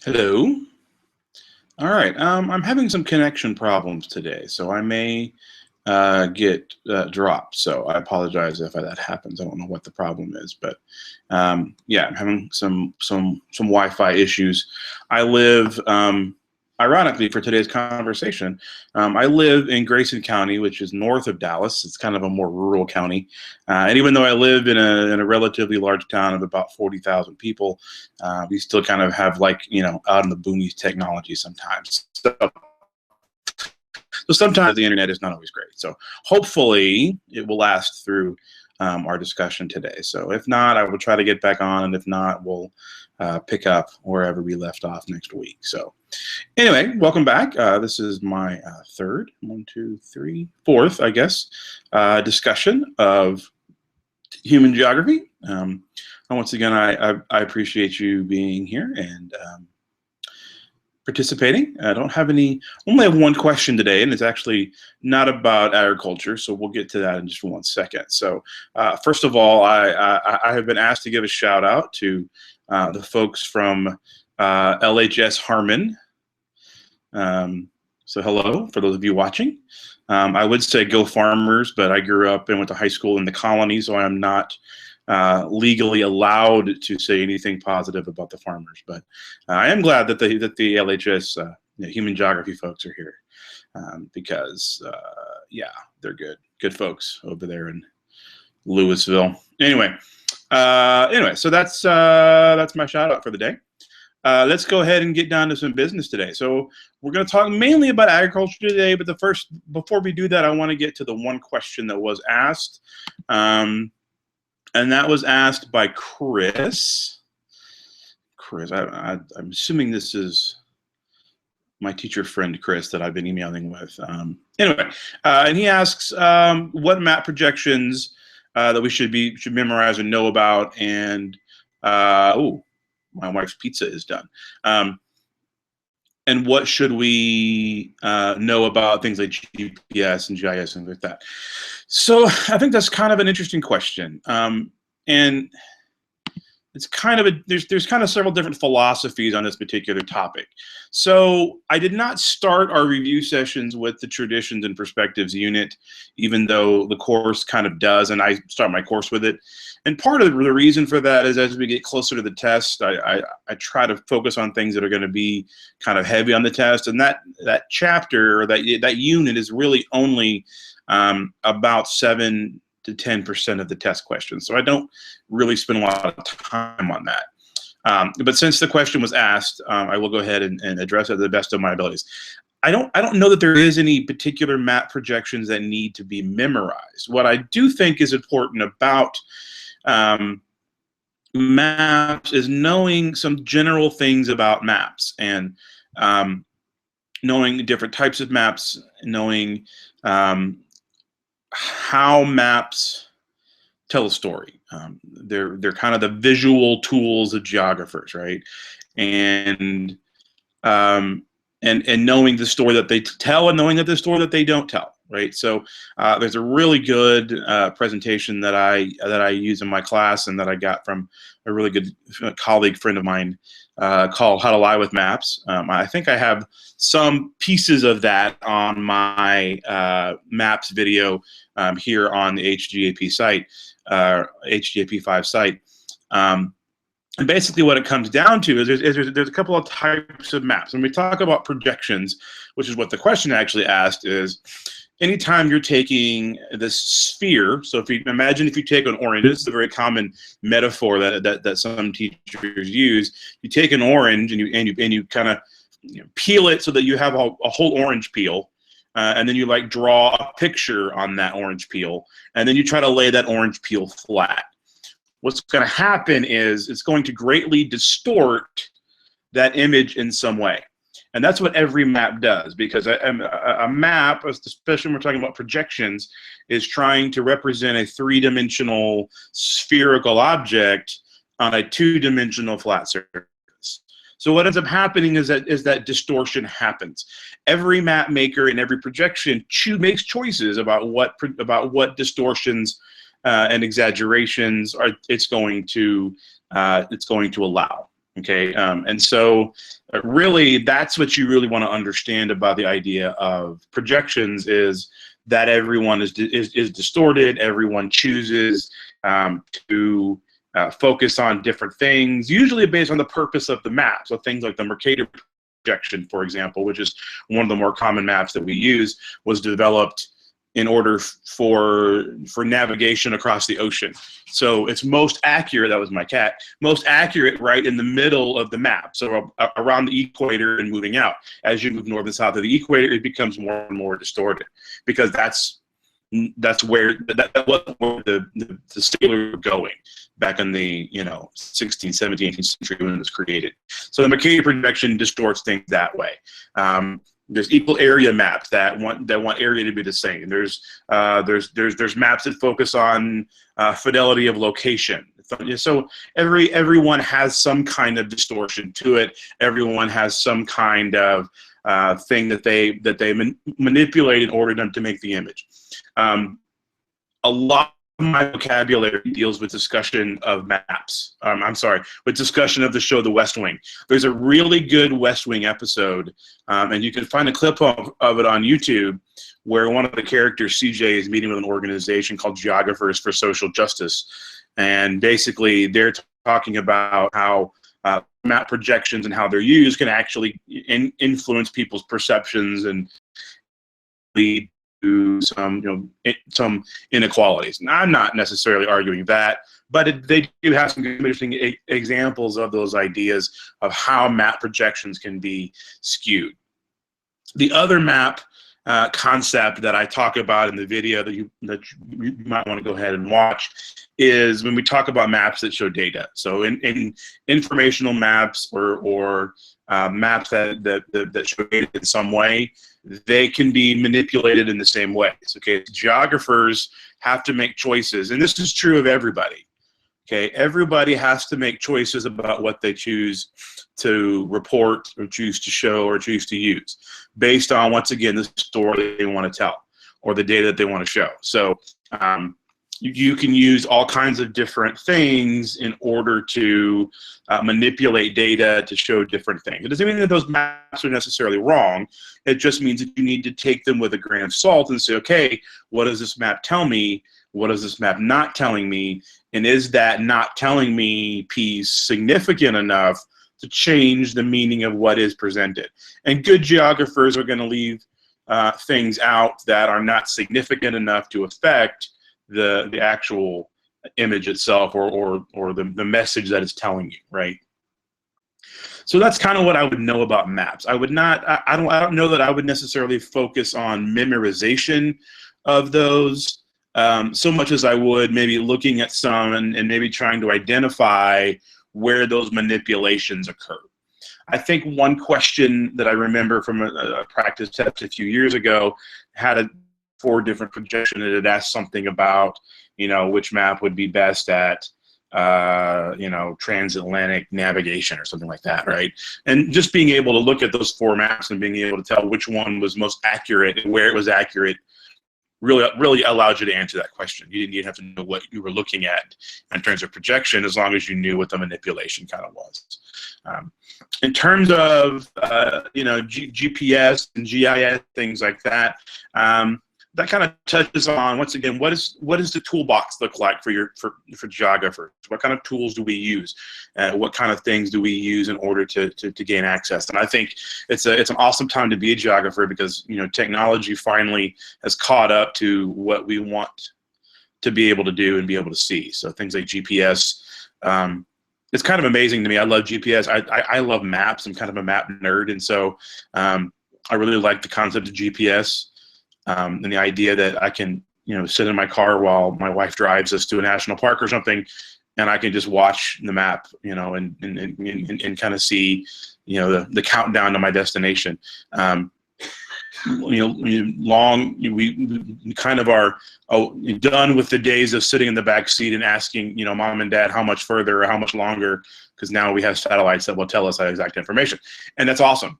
Hello. All right. I'm having some connection problems today, so I may get dropped. So I apologize if that happens. I don't know what the problem is, but yeah, I'm having some Wi-Fi issues. I live, ironically, for today's conversation, I live in Grayson County, which is north of Dallas. It's kind of a more rural county, and even though I live in a relatively large town of about 40,000 people, we still kind of have, like, out in the boonies technology sometimes. So sometimes the internet is not always great. So hopefully it will last through our discussion today. So if not, I will try to get back on, and if not, we'll pick up wherever we left off next week. So anyway, welcome back. This is my fourth, I guess, discussion of human geography. Once again, I appreciate you being here and participating. I don't have only have one question today, and it's actually not about agriculture, so we'll get to that in just 1 second. So first of all, I have been asked to give a shout out to the folks from LHS Harmon. So hello, for those of you watching. I would say go Farmers, but I grew up and went to high school in the colony, so I am not legally allowed to say anything positive about the Farmers. But I am glad that the LHS human geography folks are here, because yeah, they're good folks over there in Louisville. Anyway, so that's my shout out for the day. Let's go ahead and get down to some business today. So we're going to talk mainly about agriculture today, but before we do that, I want to get to the one question that was asked, and that was asked by Chris. I'm assuming this is my teacher friend Chris that I've been emailing with. Anyway, and he asks what map projections that we should memorize and know about, and oh, my wife's pizza is done. And what should we know about things like GPS and GIS and things like that? So I think that's kind of an interesting question. And it's kind of there's kind of several different philosophies on this particular topic. So I did not start our review sessions with the Traditions and Perspectives unit, even though the course kind of does, and I start my course with it. And part of the reason for that is as we get closer to the test, I try to focus on things that are going to be kind of heavy on the test, and that chapter or that unit is really only about 7 to 10% of the test questions. So I don't really spend a lot of time on that. But since the question was asked, I will go ahead and address it to the best of my abilities. I don't know that there is any particular map projections that need to be memorized. What I do think is important about maps is knowing some general things about maps, and knowing different types of maps, knowing how maps tell a story. They're kind of the visual tools of geographers, right? And knowing the story that they tell, and knowing the story that they don't tell, right? So there's a really good presentation that I use in my class, and that I got from a really good colleague friend of mine, called How to Lie with Maps. I think I have some pieces of that on my maps video here on the HGAP site, HGAP5 site. And basically what it comes down to is there's a couple of types of maps. When we talk about projections, which is what the question actually asked, is anytime you're taking this sphere, so if you take an orange, this is a very common metaphor that some teachers use. You take an orange and you kind of peel it so that you have a whole orange peel, and then you like draw a picture on that orange peel, and then you try to lay that orange peel flat. What's going to happen is it's going to greatly distort that image in some way. And that's what every map does, because a map, especially when we're talking about projections, is trying to represent a three-dimensional spherical object on a two-dimensional flat surface. So what ends up happening is that distortion happens. Every map maker and every projection makes choices about what distortions and exaggerations it's going to allow. Okay, and so really that's what you really want to understand about the idea of projections, is that everyone is distorted. Everyone chooses to focus on different things, usually based on the purpose of the map. So things like the Mercator projection, for example, which is one of the more common maps that we use, was developed in order for navigation across the ocean. So it's most accurate, that was my cat, most accurate right in the middle of the map, so around the equator and moving out. As you move north and south of the equator, it becomes more and more distorted, because that's where the sailors were going back in the 16th, 17th, 18th century when it was created. So the Mercator projection distorts things that way. There's equal area maps that want area to be the same. There's maps that focus on fidelity of location. So everyone has some kind of distortion to it. Everyone has some kind of thing that they manipulate in order to make the image. A lot of my vocabulary deals with discussion of maps. I'm sorry, with discussion of the show The West Wing. There's a really good West Wing episode, and you can find a clip of it on YouTube, where one of the characters, CJ, is meeting with an organization called Geographers for Social Justice. And basically, they're talking about how map projections and how they're used can actually influence people's perceptions and lead to some inequalities. Now, I'm not necessarily arguing that, but they do have some interesting examples of those ideas of how map projections can be skewed. The other map concept that I talk about in the video that you might want to go ahead and watch is when we talk about maps that show data. So in informational maps or maps that show data in some way, they can be manipulated in the same way. Okay, geographers have to make choices, and this is true of everybody. Okay, everybody has to make choices about what they choose to report or choose to show or choose to use based on, once again, the story they want to tell or the data that they want to show. So you can use all kinds of different things in order to manipulate data to show different things. It doesn't mean that those maps are necessarily wrong. It just means that you need to take them with a grain of salt and say, okay, what does this map tell me? What is this map not telling me? And is that not telling me piece significant enough to change the meaning of what is presented? And good geographers are going to leave things out that are not significant enough to affect the actual image itself or the message that it's telling you, right? So that's kind of what I would know about maps. I don't know that I would necessarily focus on memorization of those so much as I would maybe looking at some and maybe trying to identify where those manipulations occur. I think one question that I remember from a practice test a few years ago had 4 different projections, and it asked something about, which map would be best at, transatlantic navigation or something like that, right? And just being able to look at those 4 maps and being able to tell which one was most accurate and where it was accurate really allowed you to answer that question. You didn't even have to know what you were looking at in terms of projection, as long as you knew what the manipulation kind of was. In terms of GPS and GIS, things like that, that kind of touches on, once again, what does the toolbox look like for geographers? What kind of tools do we use? What kind of things do we use in order to gain access? And I think it's an awesome time to be a geographer, because technology finally has caught up to what we want to be able to do and be able to see. So things like GPS. It's kind of amazing to me. I love GPS. I love maps. I'm kind of a map nerd, and so I really like the concept of GPS. And the idea that I can, sit in my car while my wife drives us to a national park or something, and I can just watch the map, and kind of see, the countdown to my destination. We kind of are done with the days of sitting in the back seat and asking, mom and dad, how much further or how much longer because now we have satellites that will tell us that exact information, and that's awesome.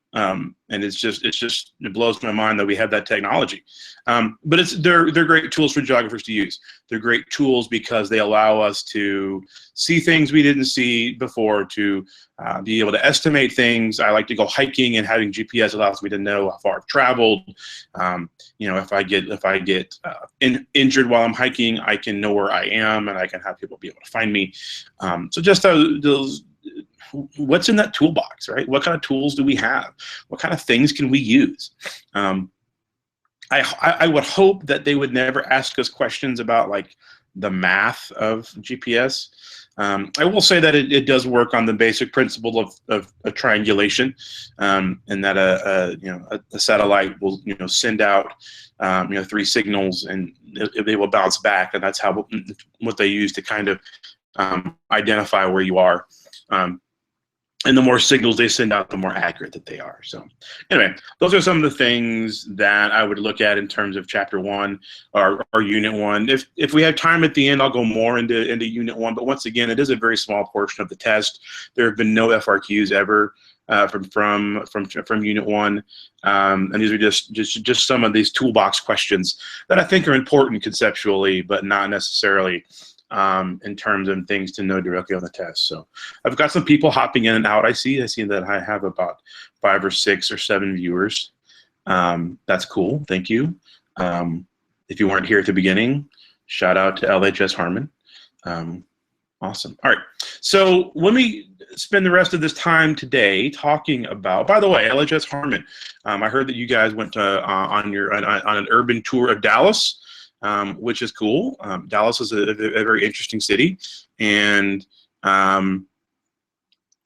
And it blows my mind that we have that technology. But they're great tools for geographers to use. They're great tools because they allow us to see things we didn't see before, to be able to estimate things. I like to go hiking, and having GPS allows me to know how far I've traveled. You know, if I get injured while I'm hiking, I can know where I am, and I can have people be able to find me. So just those, what's in that toolbox, right? What kind of tools do we have? What kind of things can we use? I would hope that they would never ask us questions about like the math of GPS. I will say that it does work on the basic principle of triangulation, and that a satellite will send out 3 signals, and they will bounce back, and that's what they use to kind of identify where you are. And the more signals they send out, the more accurate that they are. So anyway, those are some of the things that I would look at in terms of Chapter 1 or Unit 1. If we have time at the end, I'll go more into Unit 1. But once again, it is a very small portion of the test. There have been no FRQs ever from Unit 1. And these are just some of these toolbox questions that I think are important conceptually, but not necessarily in terms of things to know directly on the test. So I've got some people hopping in and out. I see that I have about 5 or 6 or 7 viewers. That's cool. Thank you. If you weren't here at the beginning, shout out to LHS Harmon. Awesome. All right. So let me spend the rest of this time today talking about, by the way, LHS Harmon. I heard that you guys went on an urban tour of Dallas. Which is cool. Dallas is a very interesting city, and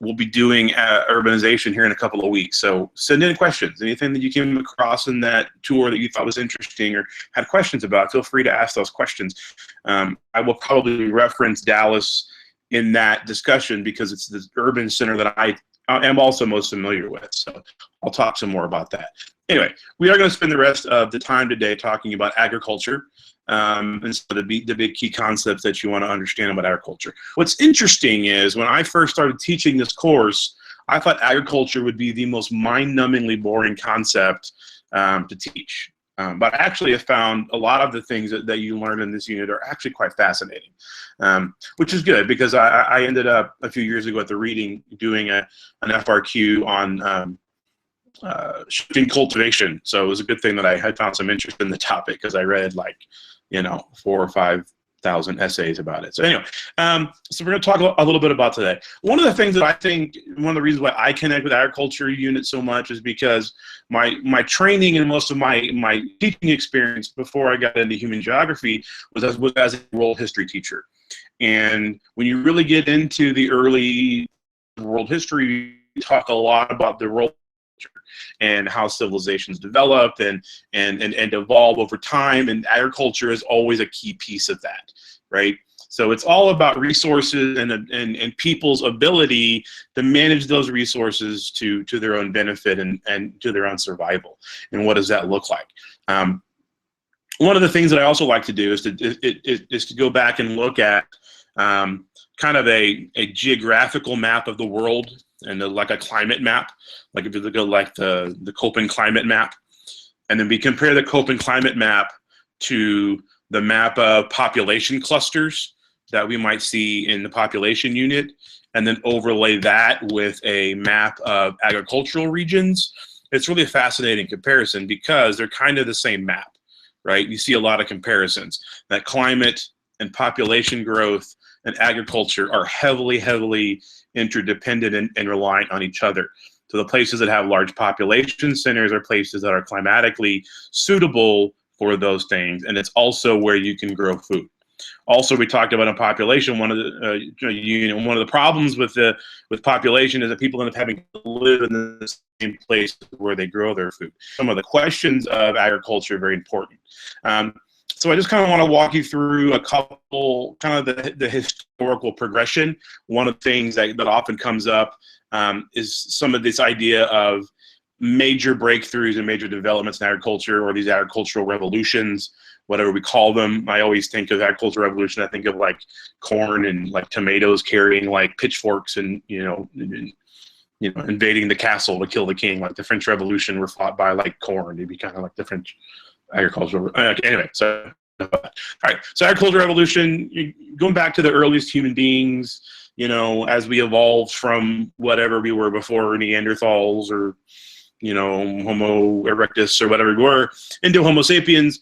we'll be doing urbanization here in a couple of weeks. So send in questions. Anything that you came across in that tour that you thought was interesting or had questions about, feel free to ask those questions. I will probably reference Dallas in that discussion because it's the urban center that I am also most familiar with. So I'll talk some more about that. Anyway, we are going to spend the rest of the time today talking about agriculture, and so the big key concepts that you want to understand about agriculture. What's interesting is when I first started teaching this course, I thought agriculture would be the most mind-numbingly boring concept to teach. But I actually have found a lot of the things that you learn in this unit are actually quite fascinating, which is good because I ended up a few years ago at the reading doing an FRQ on shifting cultivation. So it was a good thing that I had found some interest in the topic because I read like 4,000 or 5,000 essays about it. So anyway, so we're going to talk a little bit about today. One of the things that I think, one of the reasons why I connect with agriculture unit so much is because my training and most of my teaching experience before I got into human geography was as a world history teacher. And when you really get into the early world history, we talk a lot about the role and how civilizations developed and evolve over time, and agriculture is always a key piece of that, right? So it's all about resources and people's ability to manage those resources to their own benefit and to their own survival. And what does that look like? One of the things that I also like to do is to go back and look at kind of a geographical map of the world, and like a climate map, like if you look at like the Köppen climate map, and then we compare the Köppen climate map to the map of population clusters that we might see in the population unit, and then overlay that with a map of agricultural regions. It's really a fascinating comparison because they're kind of the same map, right? You see a lot of comparisons. That climate and population growth and agriculture are heavily interdependent and reliant on each other. So the places that have large population centers are places that are climatically suitable for those things, and it's also where you can grow food. Also, we talked about in population, one of the problems with population is that people end up having to live in the same place where they grow their food. Some of the questions of agriculture are very important. So I just kind of want to walk you through a couple, kind of the historical progression. One of the things that often comes up is some of this idea of major breakthroughs and major developments in agriculture, or these agricultural revolutions, whatever we call them. I always think of agricultural revolution. I think of like corn and like tomatoes carrying like pitchforks and, invading the castle to kill the king. Like the French Revolution were fought by like corn. It'd be kind of like the French agricultural. Anyway, so all right. So agricultural revolution, going back to the earliest human beings, as we evolved from whatever we were before, Neanderthals or Homo erectus or whatever we were, into Homo sapiens.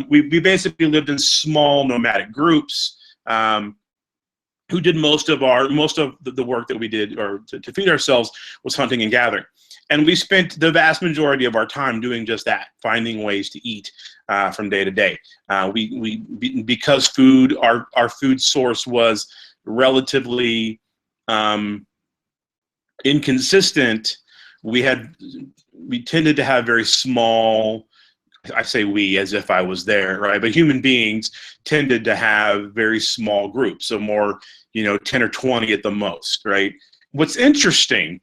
We basically lived in small nomadic groups. Who did most of the work that we did, or to feed ourselves, was hunting and gathering. And we spent the vast majority of our time doing just that, finding ways to eat from day to day. Because our food source was relatively inconsistent, we tended to have very small, I say we as if I was there, right? But human beings tended to have very small groups, so more, 10 or 20 at the most, right? What's interesting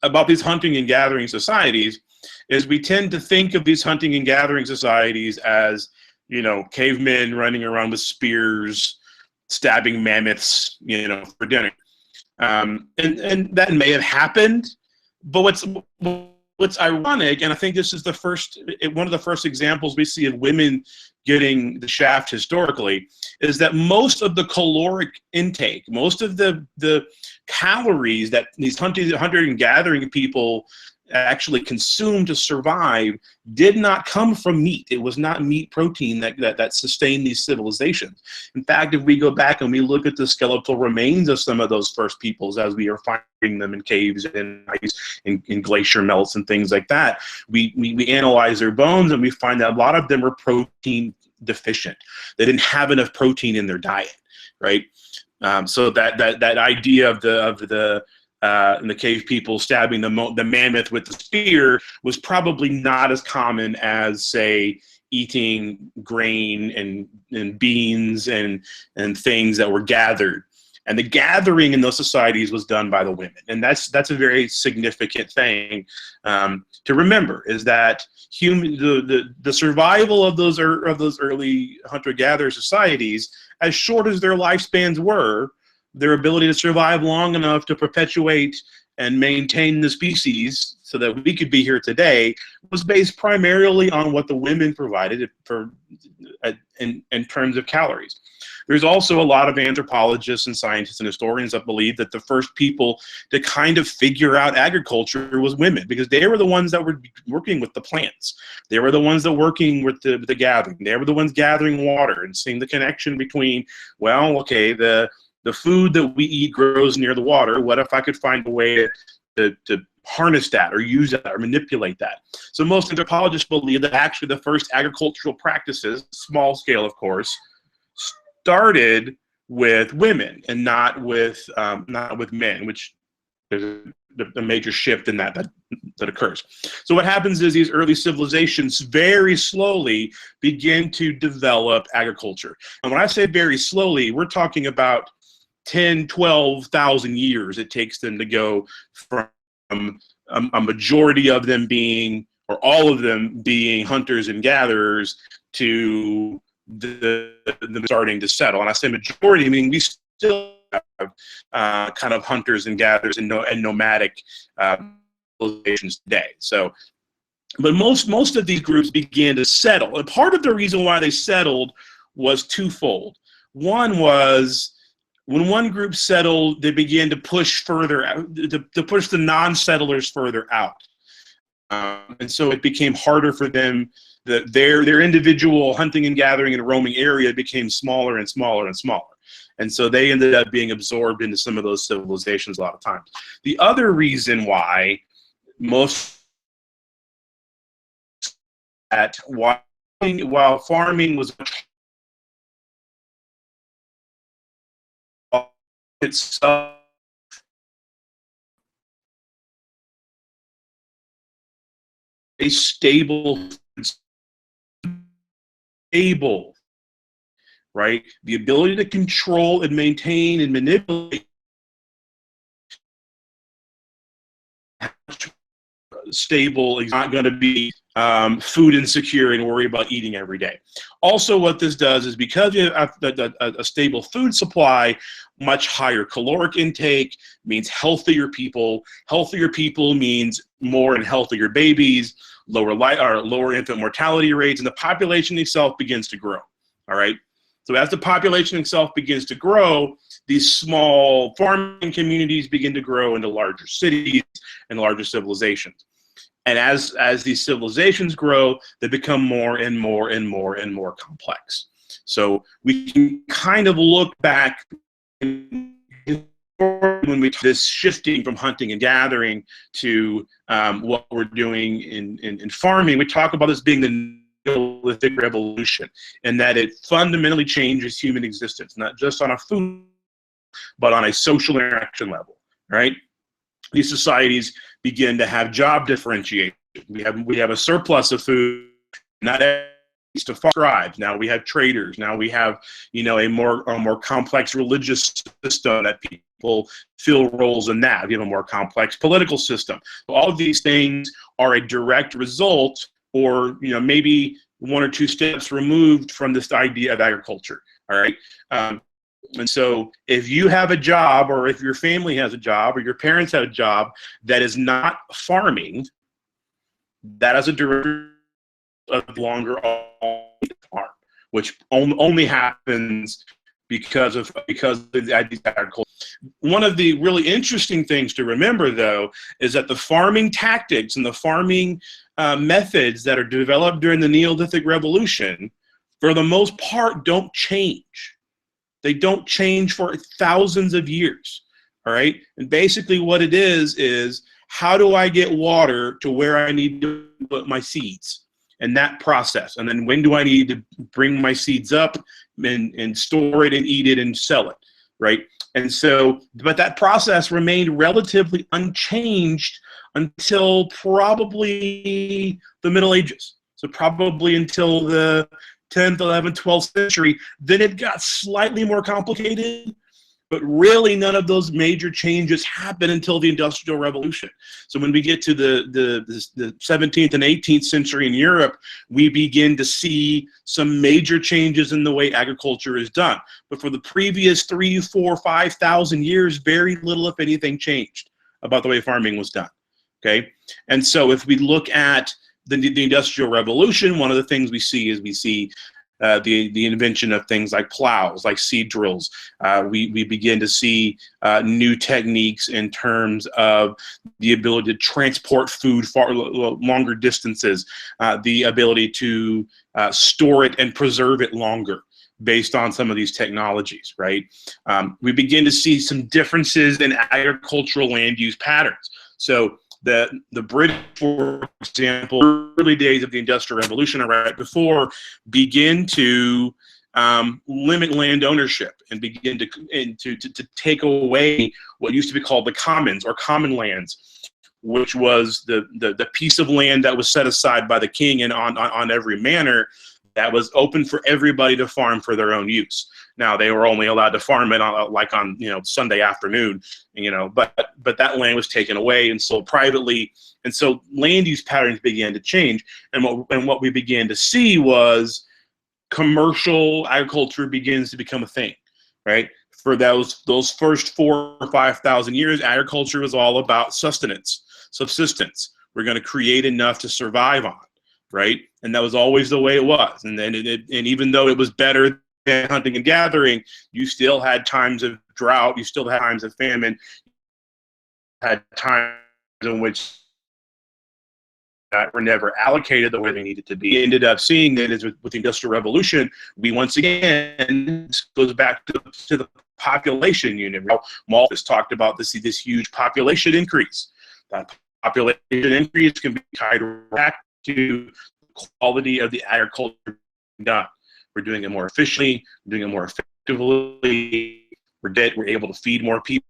about these hunting and gathering societies is we tend to think of these hunting and gathering societies as, cavemen running around with spears, stabbing mammoths, for dinner. And that may have happened, but what's ironic, and I think this is one of the first examples we see of women getting the shaft historically, is that most of the caloric intake, most of the calories that these hunter and gathering people actually consumed to survive did not come from meat. It was not meat protein that sustained these civilizations. In fact, if we go back and we look at the skeletal remains of some of those first peoples as we are finding them in caves and ice, in glacier melts and things like that, we analyze their bones and we find that a lot of them were protein deficient. They didn't have enough protein in their diet, right? So that idea of the cave people stabbing the mammoth with the spear was probably not as common as, say, eating grain and beans and things that were gathered. And the gathering in those societies was done by the women, and that's a very significant thing to remember. Is that the survival of those early hunter-gatherer societies, as short as their lifespans were, their ability to survive long enough to perpetuate and maintain the species so that we could be here today, was based primarily on what the women provided in terms of calories. There's also a lot of anthropologists and scientists and historians that believe that the first people to kind of figure out agriculture was women, because they were the ones that were working with the plants. They were the ones that were working with the gathering. They were the ones gathering water and seeing the connection between, well, okay, the food that we eat grows near the water. What if I could find a way to harness that or use that or manipulate that? So most anthropologists believe that actually the first agricultural practices, small scale of course, started with women and not with men, which there's a major shift in that occurs. So what happens is these early civilizations very slowly begin to develop agriculture. And when I say very slowly, we're talking about 10, 12,000 years it takes them to go from a majority of them being, or all of them being, hunters and gatherers to them starting to settle. And I say majority, I mean we still have kind of hunters and gatherers and nomadic civilizations today. So, but most of these groups began to settle, and part of the reason why they settled was twofold. One was, when one group settled, they began to push further out, to push the non-settlers further out, and so it became harder for them. Their individual hunting and gathering and roaming area became smaller and smaller and smaller, and so they ended up being absorbed into some of those civilizations a lot of times. The other reason why while farming was itself a stable, right? The ability to control and maintain and manipulate stable. He's not going to be food insecure and worry about eating every day. Also, what this does is because you have a stable food supply, much higher caloric intake means healthier people. Healthier people means more and healthier babies, lower infant mortality rates, and the population itself begins to grow. All right. So as the population itself begins to grow, these small farming communities begin to grow into larger cities and larger civilizations. And as these civilizations grow, they become more and more and more and more complex. So we can kind of look back when we this shifting from hunting and gathering to what we're doing in farming. We talk about this being the Neolithic revolution, and that it fundamentally changes human existence, not just on a food, but on a social interaction level, right? These societies begin to have job differentiation. We have a surplus of food, not to scribes. Now we have traders. Now we have, a more complex religious system that people fill roles in that. We have a more complex political system. So all of these things are a direct result, or maybe one or two steps removed from this idea of agriculture. All right. And so if you have a job, or if your family has a job, or your parents have a job that is not farming, that is a direct longer farm, which only happens because of agriculture. One of the really interesting things to remember, though, is that the farming tactics and the farming methods that are developed during the Neolithic Revolution, for the most part, don't change. They don't change for thousands of years. All right, and basically what it is how do I get water to where I need to put my seeds? And that process, and then when do I need to bring my seeds up and store it and eat it and sell it, right? And so, but that process remained relatively unchanged until probably the Middle Ages. So probably until the 10th, 11th, 12th century. Then it got slightly more complicated, but really none of those major changes happened until the Industrial Revolution. So when we get to the 17th and 18th century in Europe, we begin to see some major changes in the way agriculture is done. But for the previous 3, 4, 5,000 years, very little, if anything, changed about the way farming was done. Okay, and so if we look at the Industrial Revolution, one of the things we see is the invention of things like plows, like seed drills. We begin to see new techniques in terms of the ability to transport food far longer distances, the ability to store it and preserve it longer based on some of these technologies, right? We begin to see some differences in agricultural land use patterns. So the British, for example, early days of the Industrial Revolution, right before, begin to limit land ownership and begin to take away what used to be called the commons, or common lands, which was the piece of land that was set aside by the king and on every manor that was open for everybody to farm for their own use. Now they were only allowed to farm it on Sunday afternoon, but that land was taken away and sold privately, and so land use patterns began to change. And what we began to see was commercial agriculture begins to become a thing, right? For those first 4,000 or 5,000 years, agriculture was all about subsistence. We're going to create enough to survive on, right? And that was always the way it was. And then and even though it was better than hunting and gathering, you still had times of drought, you still had times of famine, had times in which were never allocated the way they needed to be. We ended up seeing that with the Industrial Revolution, we once again, this goes back to the population unit. Malthus talked about this huge population increase. That population increase can be tied back to the quality of the agriculture done. We're doing it more efficiently, we're doing it more effectively, we're able to feed more people,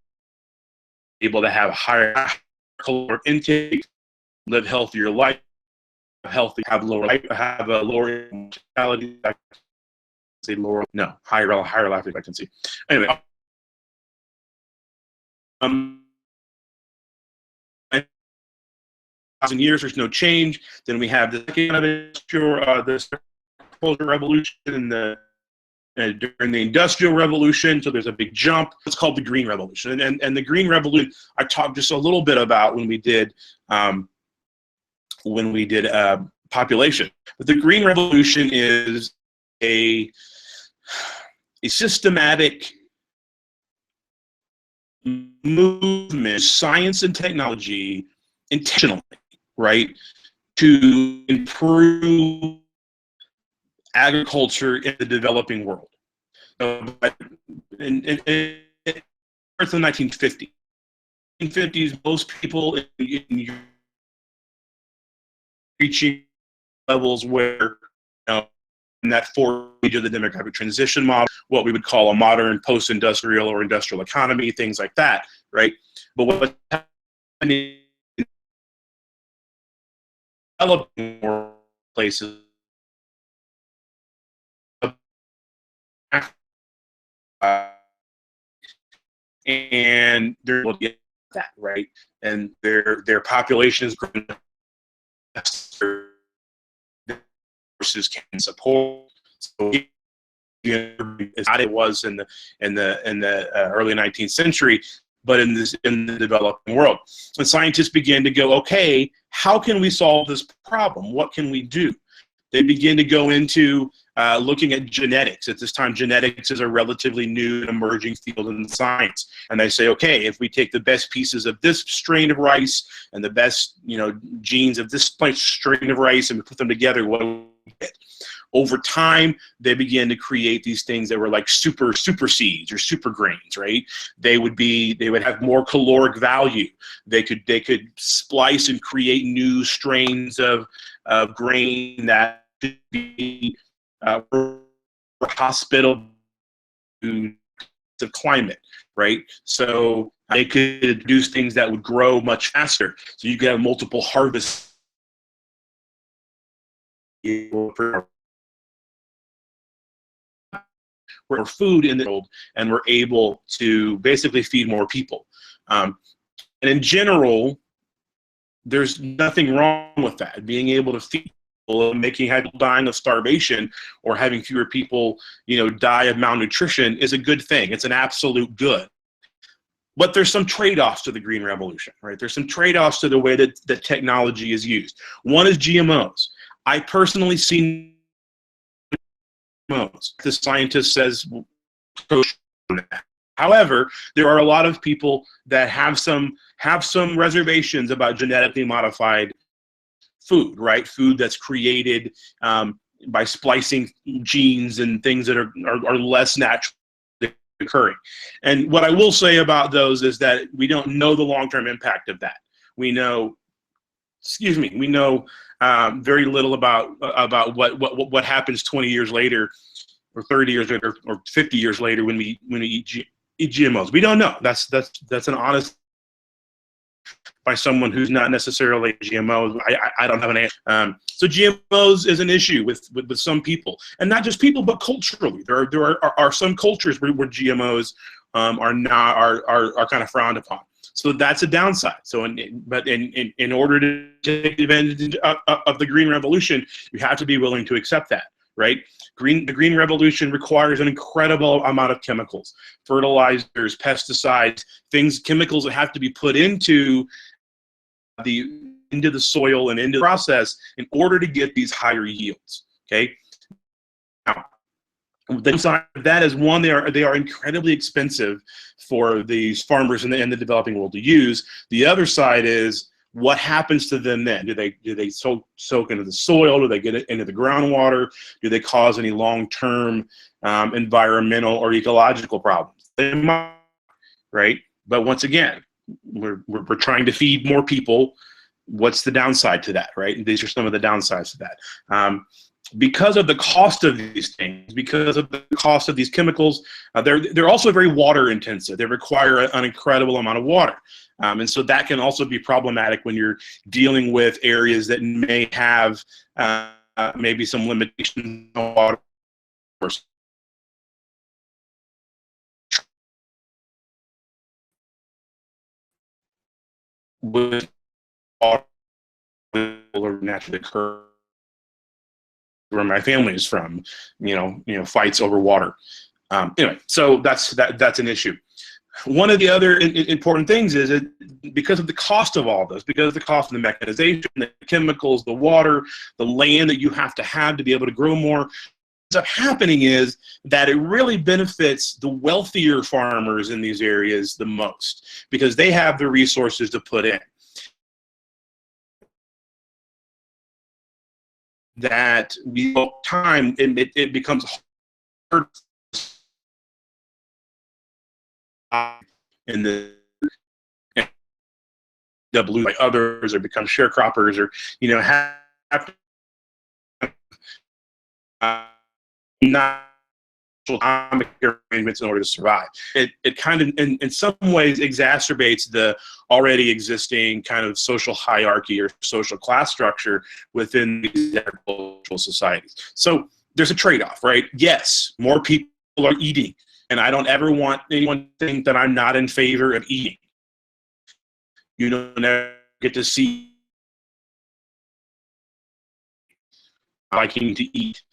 able to have higher caloric intake, live healthier life, have a lower mortality, higher life expectancy. Anyway, thousand years, there's no change. Then we have the second the agricultural revolution and during the Industrial Revolution, so there's a big jump. It's called the Green Revolution, and the Green Revolution I talked just a little bit about when we did population. But the Green Revolution is a systematic movement, science and technology, intentionally, right, to improve agriculture in the developing world. So, in the 1950s. 1950s, most people in reaching levels where, in that fourth stage of the demographic transition model, what we would call a modern post-industrial or industrial economy, things like that, right? But what's happening in developing places, and they're able to get that, right? And their population is growing, resources can support. So it's not it was in the early 19th century, but in the developing world. And scientists began to go, okay, how can we solve this problem? What can we do? They begin to go into looking at genetics. At this time, genetics is a relatively new and emerging field in science. And they say, okay, if we take the best pieces of this strain of rice and the best, genes of this strain of rice and we put them together, what do we get? Over time, they began to create these things that were like super seeds or super grains, right? They would have more caloric value. They could splice and create new strains of grain that could be hospitable to the climate, right? So they could produce things that would grow much faster. So you could have multiple harvests for food in the world, and we're able to basically feed more people. And in general, there's nothing wrong with that. Being able to feed people, making people dying of starvation or having fewer people, die of malnutrition is a good thing. It's an absolute good. But there's some trade-offs to the Green Revolution, right? There's some trade-offs to the way that technology is used. One is GMOs. I personally see GMOs. The scientist says, however, there are a lot of people that have some reservations about genetically modified food, right? Food that's created by splicing genes and things that are less natural occurring. And what I will say about those is that we don't know the long-term impact of that. We know very little about what happens 20 years later, or 30 years later, or 50 years later when we eat GMOs. We don't know. That's an honest by someone who's not necessarily GMOs. I don't have an answer. So GMOs is an issue with some people, and not just people, but culturally. There are some cultures where GMOs are kind of frowned upon. So that's a downside. So, in order to take advantage of the Green Revolution, you have to be willing to accept that, right? The Green Revolution requires an incredible amount of chemicals, fertilizers, pesticides, chemicals that have to be put into the soil and into the process in order to get these higher yields. Okay. Now, the downside of that is, one, they are incredibly expensive for these farmers in the developing world to use. The other side is, what happens to them then? Do they soak into the soil? Do they get into the groundwater? Do they cause any long-term environmental or ecological problems? They might, right? But once again, we're trying to feed more people. What's the downside to that, right? These are some of the downsides to that. Because of the cost of these things, because of the cost of these chemicals, they're also very water intensive. They require an incredible amount of water. And so that can also be problematic when you're dealing with areas that may have maybe some limitations on water. With water naturally occur where my family is from, fights over water. Anyway, so that's an issue. One of the other important things is that because of the cost of all this, because of the cost of the mechanization, the chemicals, the water, the land that you have to be able to grow more, what's up happening is that it really benefits the wealthier farmers in these areas the most because they have the resources to put in. That over time, it becomes hard in the W by others or become sharecroppers or have to not arrangements in order to survive. It kind of in some ways exacerbates the already existing kind of social hierarchy or social class structure within these agricultural societies. So there's a trade-off, right? Yes, more people are eating, and I don't ever want anyone to think that I'm not in favor of eating. You don't never get to see liking to eat,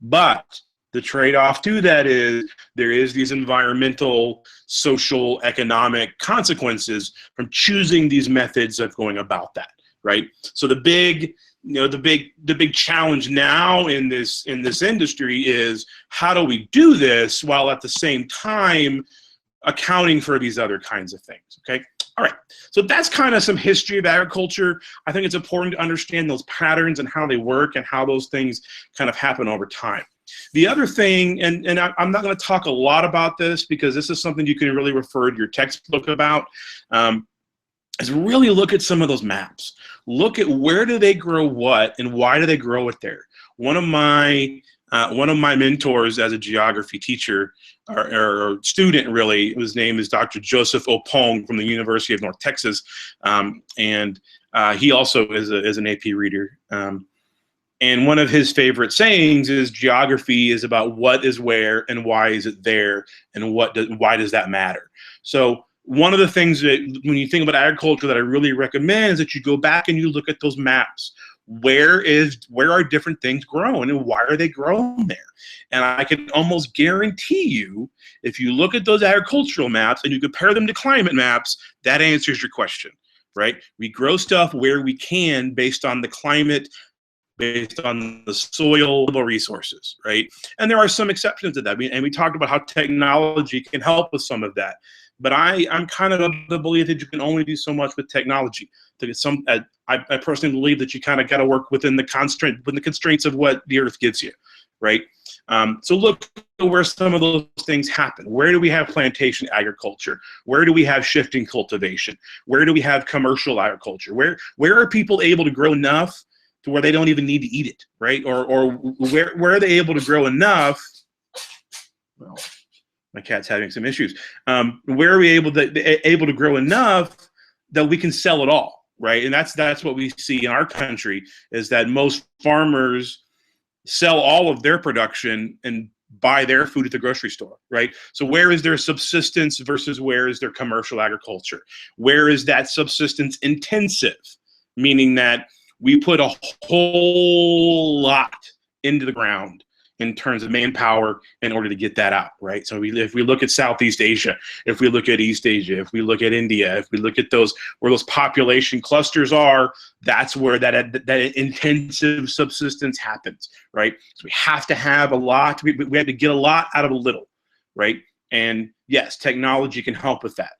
but the trade-off to that is there is these environmental, social, economic consequences from choosing these methods of going about that, right? So the big challenge now in this industry is how do we do this while at the same time accounting for these other kinds of things, okay? All right, so that's kind of some history of agriculture. I think it's important to understand those patterns and how they work and how those things kind of happen over time. The other thing, and I'm not going to talk a lot about this because this is something you can really refer to your textbook about, is really look at some of those maps. Look at where do they grow what and why do they grow it there. One of my mentors as a geography teacher or student, really, his name is Dr. Joseph Opong from the University of North Texas, and he also is an AP reader. And one of his favorite sayings is geography is about what is where and why is it there and why does that matter. So one of the things that when you think about agriculture that I really recommend is that you go back and you look at those maps. Where are different things growing and why are they growing there? And I can almost guarantee you, if you look at those agricultural maps and you compare them to climate maps, that answers your question, right? We grow stuff where we can based on the climate, based on the soil resources, right? And there are some exceptions to that. And we talked about how technology can help with some of that. But I'm kind of the belief that you can only do so much with technology. I personally believe that you kind of got to work within the constraints of what the earth gives you, right? So look where some of those things happen. Where do we have plantation agriculture? Where do we have shifting cultivation? Where do we have commercial agriculture? Where are people able to grow enough to where they don't even need to eat it, right? Or where are they able to grow enough? Well, my cat's having some issues. Where are we able to grow enough that we can sell it all, right? And that's what we see in our country is that most farmers sell all of their production and buy their food at the grocery store, right? So where is their subsistence versus where is their commercial agriculture? Where is that subsistence intensive, meaning that we put a whole lot into the ground in terms of manpower in order to get that out, right? So if we look at Southeast Asia, if we look at East Asia, if we look at India, if we look at where those population clusters are, that's where that intensive subsistence happens, right? So we have to have a lot, we have to get a lot out of a little, right? And yes, technology can help with that.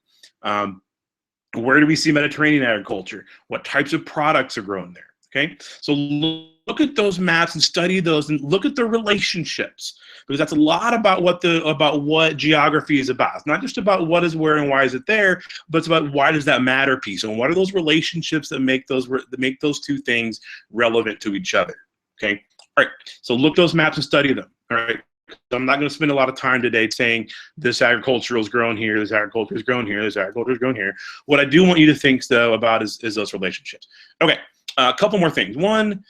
Where do we see Mediterranean agriculture? What types of products are grown there? Okay, so look at those maps and study those and look at the relationships, because that's a lot about what geography is about. It's not just about what is where and why is it there, but it's about why does that matter piece and what are those relationships that make those two things relevant to each other. Okay, all right. So look those maps and study them. All right. So I'm not going to spend a lot of time today saying this agriculture is grown here, this agriculture is grown here, this agriculture is grown here. What I do want you to think though about is those relationships. Okay. A couple more things. One,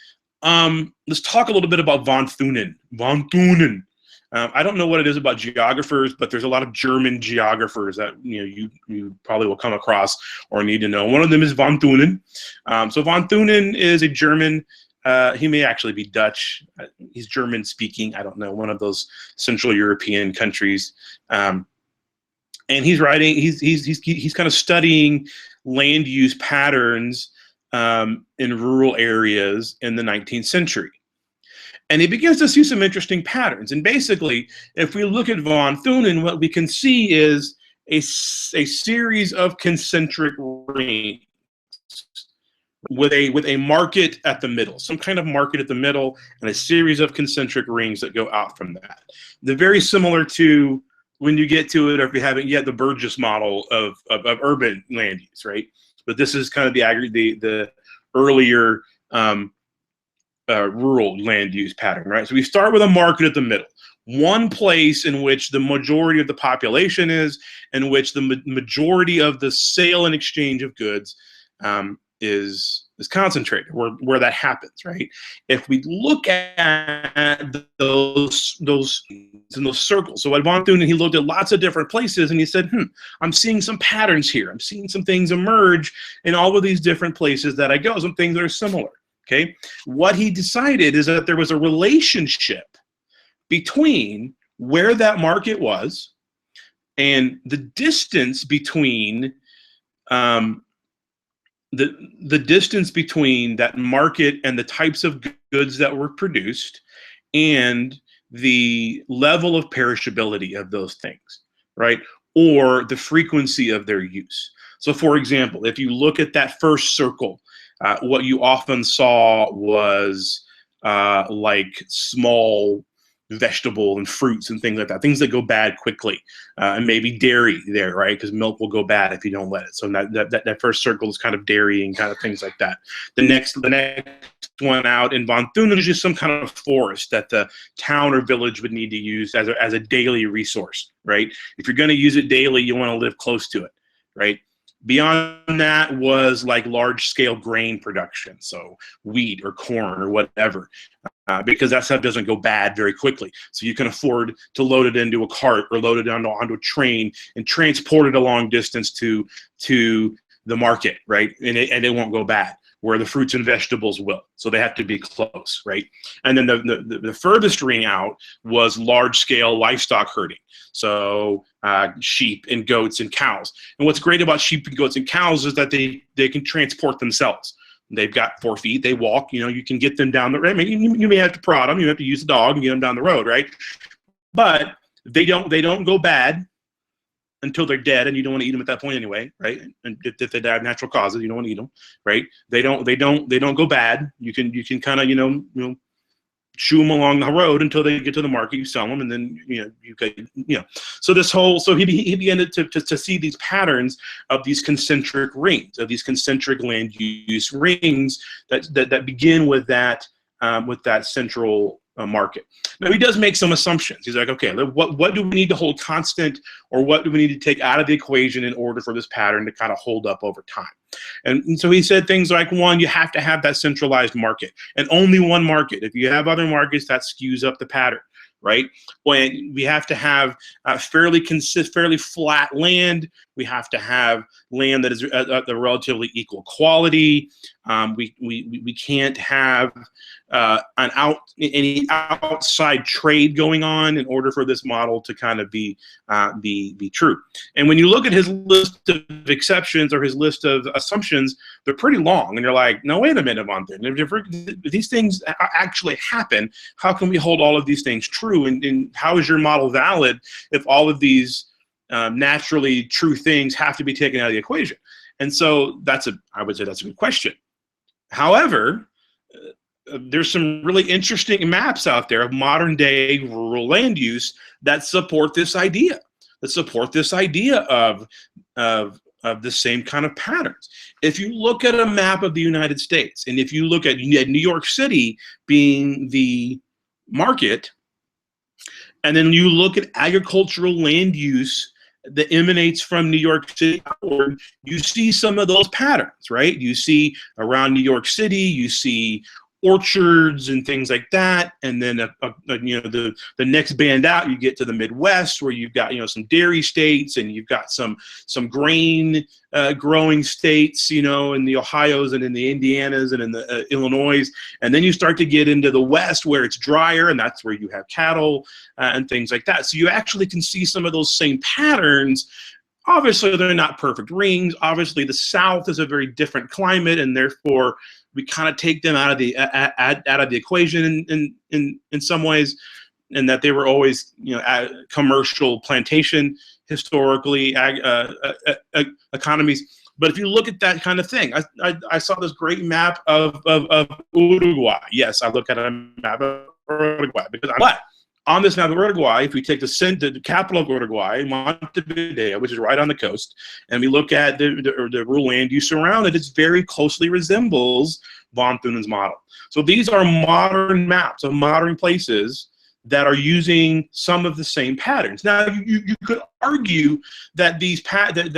let's talk a little bit about von Thunen. Von Thunen. I don't know what it is about geographers, but there's a lot of German geographers that you probably will come across or need to know. One of them is von Thunen. So von Thunen is a German He may actually be Dutch. He's German speaking. I don't know, one of those Central European countries. And he's writing. He's kind of studying land use patterns in rural areas in the 19th century. And he begins to see some interesting patterns. And basically, if we look at von Thunen, what we can see is a series of concentric rings with a market at the middle, some kind of market at the middle, and a series of concentric rings that go out from that. They're very similar to, when you get to it, or if you haven't yet, the Burgess model of urban land use, right? But this is kind of the earlier rural land use pattern, right? So we start with a market at the middle, one place in which the majority of the population is, in which the majority of the sale and exchange of goods is concentrated, where that happens, right? If we look at those circles, so what von Thunen, he looked at lots of different places, and he said, I'm seeing some patterns here. I'm seeing some things emerge in all of these different places that I go, some things that are similar. Okay, what he decided is that there was a relationship between where that market was and the distance between the distance between that market and the types of goods that were produced and the level of perishability of those things, right? Or the frequency of their use. So, for example, if you look at that first circle, what you often saw was like small vegetable and fruits and things like that, things that go bad quickly, and maybe dairy there, right? Because milk will go bad if you don't let it. So that first circle is kind of dairy and kind of things like that. The next one out in von Thunen is just some kind of forest that the town or village would need to use as a daily resource, right? If you're going to use it daily, you want to live close to it, right? Beyond that was like large-scale grain production, so wheat or corn or whatever, because that stuff doesn't go bad very quickly. So you can afford to load it into a cart or load it onto a train and transport it a long distance to the market, right? And it won't go bad, where the fruits and vegetables will. So they have to be close, right? And then the furthest ring out was large-scale livestock herding. So sheep and goats and cows. And what's great about sheep and goats and cows is that they can transport themselves. They've got 4 feet. They walk. You can get them down the road. I mean, you may have to prod them. You have to use a dog and get them down the road, right? But they don't go bad until they're dead, and you don't want to eat them at that point anyway, right? And if they die of natural causes, you don't want to eat them, right? They don't go bad. You can kind of shoo them along the road until they get to the market. You sell them, and then So he began to see these patterns of these concentric rings, of these concentric land use rings that begin with that central market. Now he does make some assumptions. He's like, okay, what do we need to hold constant, or what do we need to take out of the equation in order for this pattern to kind of hold up over time? And so he said things like, one, you have to have that centralized market, and only one market. If you have other markets, that skews up the pattern, right? When we have to have fairly flat land, we have to have land that is at a relatively equal quality. We can't have any outside trade going on in order for this model to kind of be true. And when you look at his list of exceptions or his list of assumptions, they're pretty long, and you're like, no, wait a minute, von Thunen. If these things actually happen, how can we hold all of these things true? And how is your model valid if all of these naturally true things have to be taken out of the equation? And so I would say that's a good question. However, there's some really interesting maps out there of modern day rural land use that support this idea, of the same kind of patterns. If you look at a map of the United States, and if you look at New York City being the market, and then you look at agricultural land use that emanates from New York City, you see some of those patterns, right? You see around New York City, you see orchards and things like that. And then you know, the next band out, you get to the Midwest, where you've got, you know, some dairy states, and you've got some grain growing states, you know, in the Ohios and in the Indianas and in the Illinois. And then you start to get into the West, where it's drier, and that's where you have cattle and things like that. So you actually can see some of those same patterns. Obviously, they're not perfect rings. Obviously, the South is a very different climate, and therefore we kind of take them out of the equation in some ways, and that they were always, you know, commercial plantation historically economies. But if you look at that kind of thing, I saw this great map of Uruguay. Yes, I look at a map of Uruguay because I'm black. On this map of Uruguay, if we take the capital of Uruguay, Montevideo, which is right on the coast, and we look at the rural land use around it, it very closely resembles von Thunen's model. So these are modern maps of modern places that are using some of the same patterns. Now, you could argue that these patterns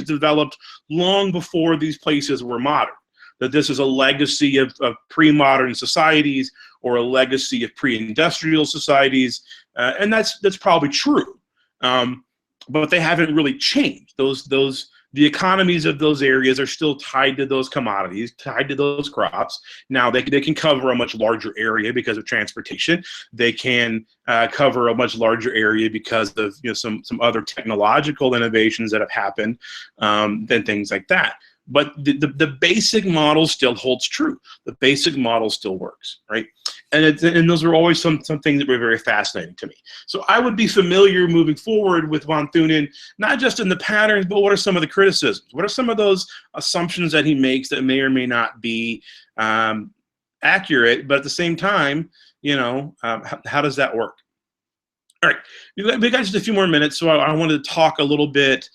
developed long before these places were modern, that this is a legacy of pre-modern societies, or a legacy of pre-industrial societies, and that's probably true. But they haven't really changed. The economies of those areas are still tied to those commodities, tied to those crops. Now they can cover a much larger area because of transportation. They can cover a much larger area because of, you know, some other technological innovations that have happened, than things like that. But the basic model still holds true. The basic model still works, right? And those are always some things that were very fascinating to me. So I would be familiar moving forward with von Thunen, not just in the patterns, but what are some of the criticisms? What are some of those assumptions that he makes that may or may not be accurate, but at the same time, you know, how does that work? All right, we got just a few more minutes, so I wanted to talk a little bit.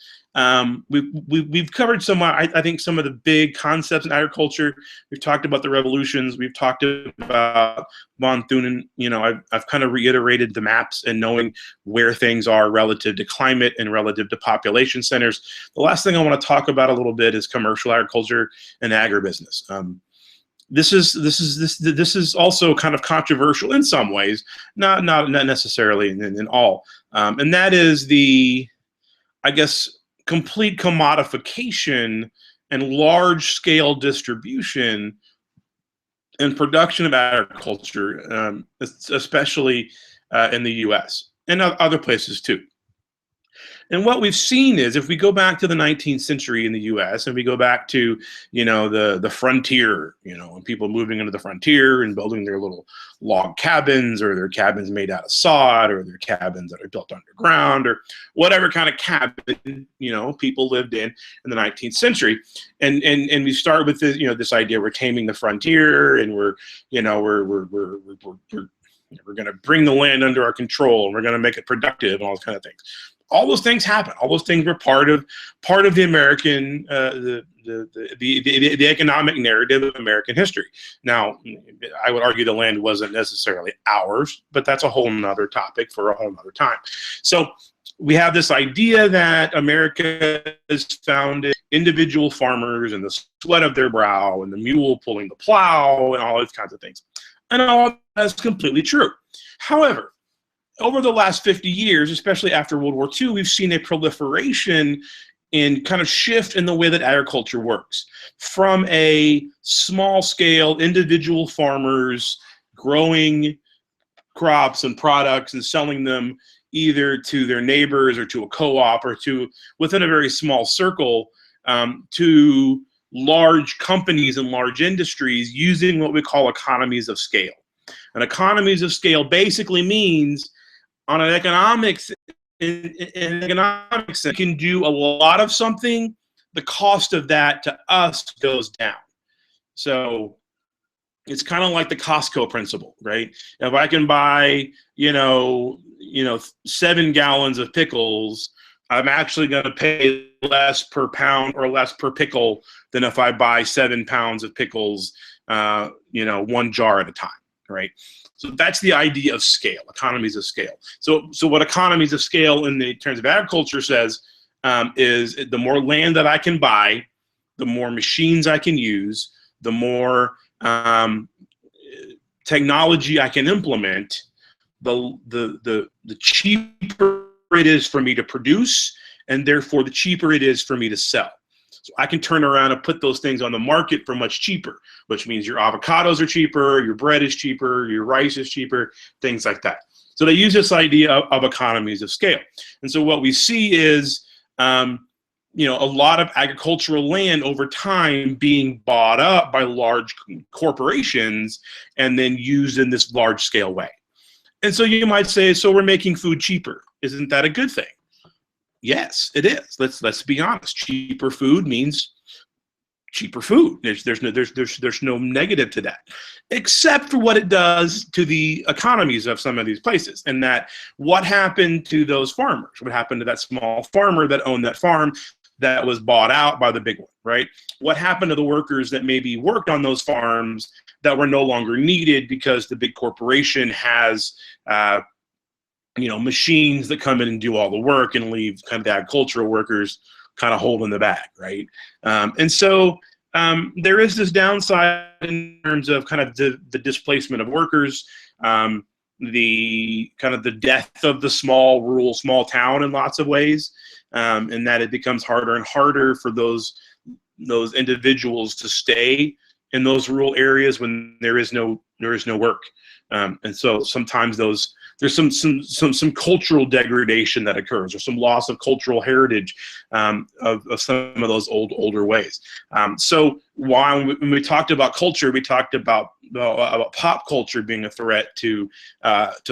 We've covered some, I think, some of the big concepts in agriculture. We've talked about the revolutions. We've talked about von Thunen. You know, I've kind of reiterated the maps and knowing where things are relative to climate and relative to population centers. The last thing I want to talk about a little bit is commercial agriculture and agribusiness. This is also kind of controversial in some ways, not necessarily in all, and that is the, I guess, complete commodification and large-scale distribution and production of agriculture, especially in the U.S. and other places too. And what we've seen is, if we go back to the 19th century in the U.S. and we go back to, you know, the frontier, you know, and people moving into the frontier and building their little log cabins, or their cabins made out of sod, or their cabins that are built underground, or whatever kind of cabin, you know, people lived in the 19th century. And we start with this, you know, this idea we're taming the frontier, and we're going to bring the land under our control, and we're going to make it productive, and all those kind of things. All those things happen. All those things were part of the American the economic narrative of American history. Now, I would argue the land wasn't necessarily ours, but that's a whole nother topic for a whole nother time. So we have this idea that America is founded individual farmers and the sweat of their brow and the mule pulling the plow and all those kinds of things. And all that's completely true. However, over the last 50 years, especially after World War II, we've seen a proliferation and kind of shift in the way that agriculture works. From a small-scale individual farmers growing crops and products and selling them either to their neighbors or to a co-op or to within a very small circle, to large companies and large industries using what we call economies of scale. And economies of scale basically means, on an economics, in economics, you can do a lot of something, the cost of that to us goes down. So it's kind of like the Costco principle, right? If I can buy, you know, 7 gallons of pickles, I'm actually going to pay less per pound or less per pickle than if I buy 7 pounds of pickles, 1 jar at a time, right? So that's the idea of scale, economies of scale. So what economies of scale in the terms of agriculture says is the more land that I can buy, the more machines I can use, the more um, technology I can implement, the cheaper it is for me to produce, and therefore the cheaper it is for me to sell. So I can turn around and put those things on the market for much cheaper, which means your avocados are cheaper, your bread is cheaper, your rice is cheaper, things like that. So they use this idea of economies of scale. And so what we see is, you know, a lot of agricultural land over time being bought up by large corporations and then used in this large scale way. And so you might say, so we're making food cheaper. Isn't that a good thing? Yes, it is. Let's be honest. Cheaper food means cheaper food. There's no negative to that, except for what it does to the economies of some of these places. And that what happened to those farmers? What happened to that small farmer that owned that farm that was bought out by the big one, right? What happened to the workers that maybe worked on those farms that were no longer needed because the big corporation has you know, machines that come in and do all the work and leave kind of the agricultural workers kind of holding the bag, right? And so there is this downside in terms of kind of the displacement of workers, the kind of the death of the small rural small town in lots of ways, and that it becomes harder and harder for those individuals to stay in those rural areas when there is no work, and so sometimes there's some cultural degradation that occurs, or some loss of cultural heritage of some of those older ways. So when we talked about culture, we talked about pop culture being a threat to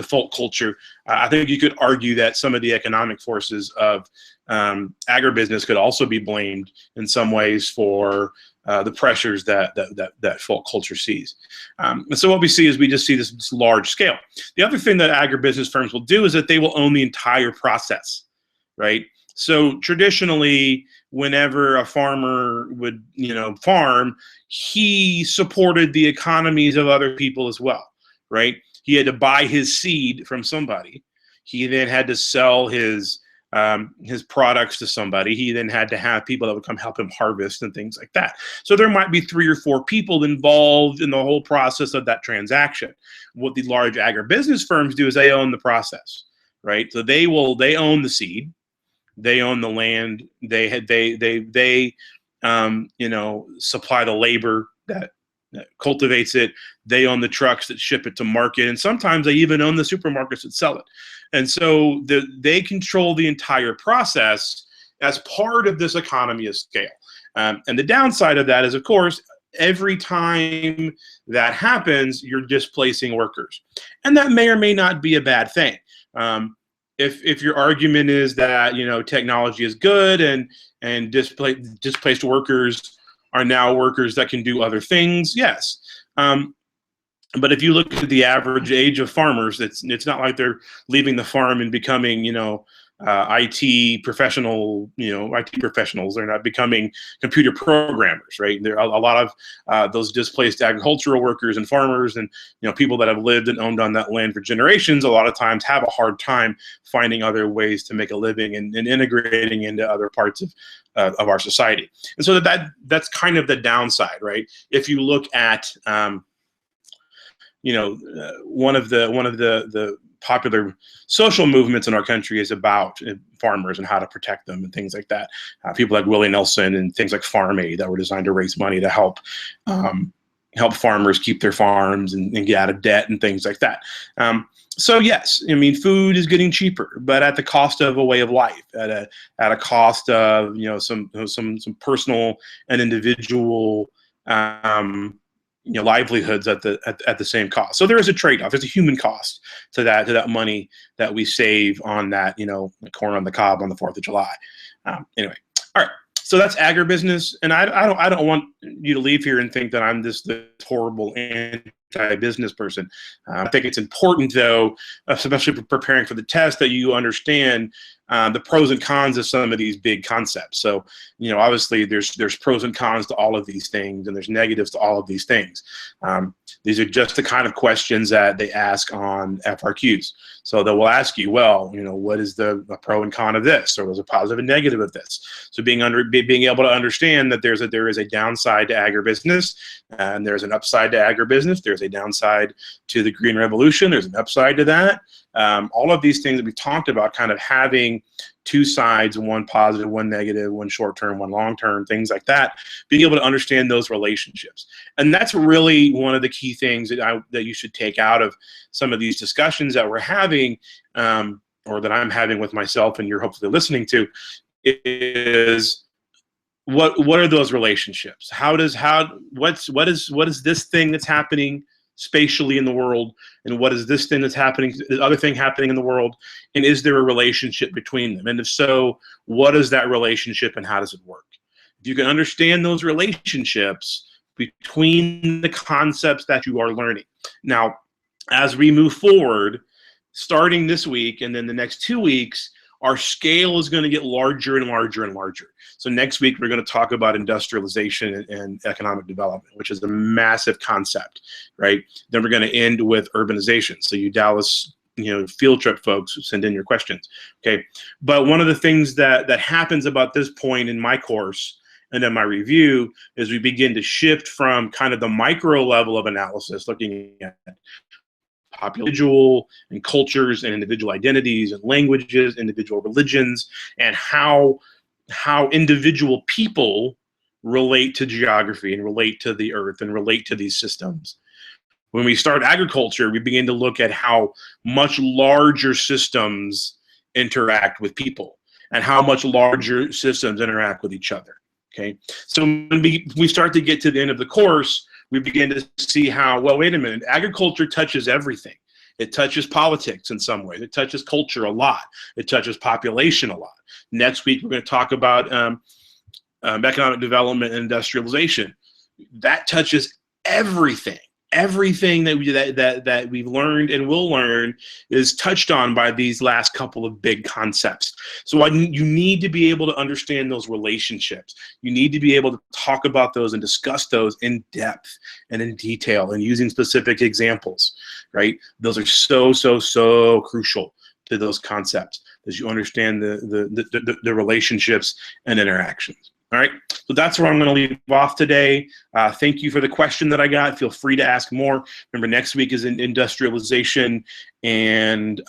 folk culture. I think you could argue that some of the economic forces of agribusiness could also be blamed in some ways for the pressures that folk culture sees. And so what we see is we just see this large scale. The other thing that agribusiness firms will do is that they will own the entire process, right? So traditionally, whenever a farmer would, you know, farm, he supported the economies of other people as well, right? He had to buy his seed from somebody. He then had to sell his products to somebody. He then had to have people that would come help him harvest and things like that. So there might be 3 or 4 people involved in the whole process of that transaction. What the large agribusiness firms do is they own the process, right? So they own the seed, they own the land, they you know, supply the labor that cultivates it. They own the trucks that ship it to market, and sometimes they even own the supermarkets that sell it. And so they control the entire process as part of this economy of scale. And the downside of that is, of course, every time that happens, you're displacing workers, and that may or may not be a bad thing. If your argument is that, you know, technology is good and displaced workers are now workers that can do other things, yes. But if you look at the average age of farmers, it's not like they're leaving the farm and becoming, you know, IT professionals. They're not becoming computer programmers, right? There are a lot of those displaced agricultural workers and farmers, and, you know, people that have lived and owned on that land for generations. A lot of times have a hard time finding other ways to make a living and integrating into other parts of our society. And so that's kind of the downside, right? If you look at you know, one of the popular social movements in our country is about farmers and how to protect them and things like that. People like Willie Nelson and things like Farm Aid that were designed to raise money to help farmers keep their farms and get out of debt and things like that. So yes, I mean, food is getting cheaper, but at the cost of a way of life, at a cost of, you know, some personal and individual you know, livelihoods at the same cost. So there is a trade-off. There's a human cost to that money that we save on that, you know, corn on the cob on the 4th of July. Anyway, all right. So that's agribusiness, and I don't want you to leave here and think that I'm this horrible anti-business person. I think it's important, though, especially for preparing for the test, that you understand the pros and cons of some of these big concepts. So, you know, obviously there's pros and cons to all of these things, and there's negatives to all of these things. These are just the kind of questions that they ask on FRQs. So they will ask you, well, what is the pro and con of this, or what's a positive and negative of this? So being able to understand that there is a downside to agribusiness, and there's an upside to agribusiness. There's a downside to the green revolution. There's an upside to that. All of these things that we've talked about, kind of having two sides, one positive, one negative, one short-term, one long-term, things like that, being able to understand those relationships. And that's really one of the key things that you should take out of some of these discussions that we're having, or that I'm having with myself and you're hopefully listening to, is what are those relationships? What is this thing that's happening spatially in the world, and what is this thing that's happening, the other thing happening in the world, and is there a relationship between them? And if so, what is that relationship and how does it work? If you can understand those relationships between the concepts that you are learning. Now, as we move forward, starting this week and then the next 2 weeks, our scale is going to get larger and larger and larger. So next week, we're going to talk about industrialization and economic development, which is a massive concept, right? Then we're going to end with urbanization. So you Dallas, field trip folks, send in your questions, okay? But one of the things that happens about this point in my course and in my review is we begin to shift from kind of the micro level of analysis, looking at individual and cultures and individual identities and languages, individual religions, and how individual people relate to geography and relate to the earth and relate to these systems. When we start agriculture, we begin to look at how much larger systems interact with people and how much larger systems interact with each other. Okay, so when we start to get to the end of the course, we begin to see how, well, wait a minute, agriculture touches everything. It touches politics in some ways. It touches culture a lot. It touches population a lot. Next week, we're going to talk about economic development and industrialization. That touches everything. Everything that we've learned and will learn is touched on by these last couple of big concepts. So you need to be able to understand those relationships. You need to be able to talk about those and discuss those in depth and in detail and using specific examples, right? Those are so crucial to those concepts, as you understand the relationships and interactions. All right, so that's where I'm going to leave off today. Thank you for the question that I got. Feel free to ask more. Remember, next week is in industrialization and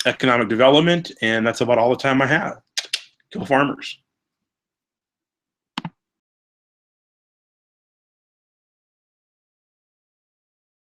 economic development, and that's about all the time I have. Go Farmers.